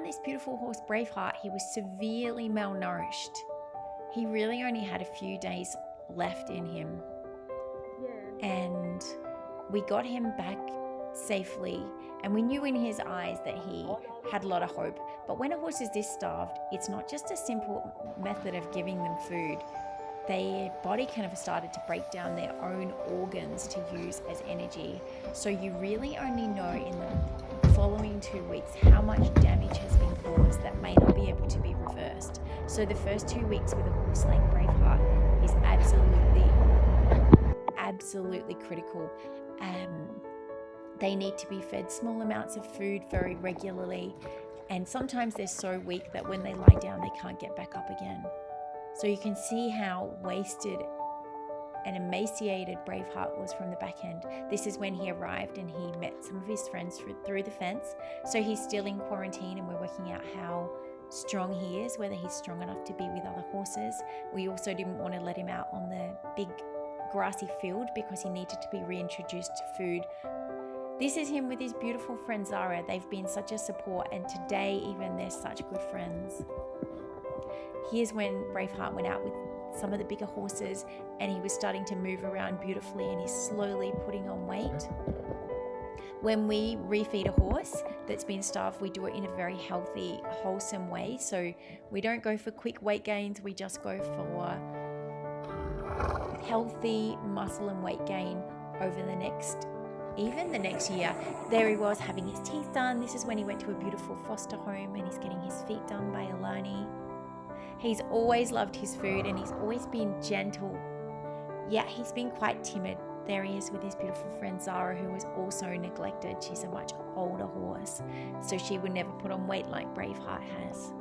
found this beautiful horse, Braveheart. He was severely malnourished. He really only had a few days left in him. And we got him back safely, and we knew in his eyes that he had a lot of hope. But when a horse is this starved, it's not just a simple method of giving them food. Their body kind of started to break down their own organs to use as energy. So you really only know in the following 2 weeks how much damage has been caused that may not be able to be reversed. So the first 2 weeks with a horse like Braveheart is absolutely critical. They need to be fed small amounts of food very regularly, and sometimes they're so weak that when they lie down they can't get back up again. So you can see how wasted and emaciated Braveheart was from the back end. This is when he arrived and he met some of his friends through the fence. So he's still in quarantine, and we're working out how strong he is, whether he's strong enough to be with other horses. We also didn't want to let him out on the big grassy field because he needed to be reintroduced to food. This is him with his beautiful friend Zara. They've been such a support, and today even they're such good friends. Here's when Braveheart went out with some of the bigger horses and he was starting to move around beautifully, and he's slowly putting on weight. When we refeed a horse that's been starved, we do it in a very healthy, wholesome way. So we don't go for quick weight gains, we just go for healthy muscle and weight gain over the next year. There he was having his teeth done. This is when he went to a beautiful foster home and he's getting his feet done by Alani. He's always loved his food and he's always been gentle. Yeah, he's been quite timid. There he is with his beautiful friend Zara, who was also neglected. She's a much older horse, so she would never put on weight like Braveheart has.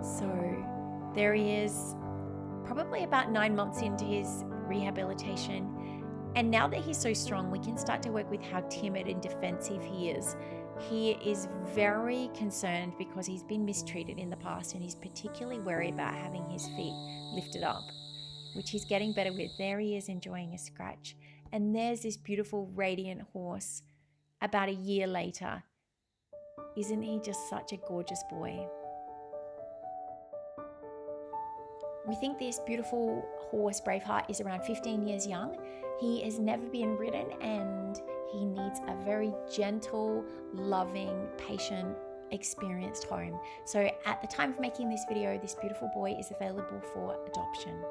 So there he is, probably about 9 months into his rehabilitation. And now that he's so strong, we can start to work with how timid and defensive he is. He is very concerned because he's been mistreated in the past, and he's particularly worried about having his feet lifted up, which he's getting better with. There he is enjoying a scratch. And there's this beautiful, radiant horse about a year later. Isn't he just such a gorgeous boy? We think this beautiful horse, Braveheart, is around 15 years young. He has never been ridden, and he needs a very gentle, loving, patient, experienced home. So at the time of making this video, this beautiful boy is available for adoption.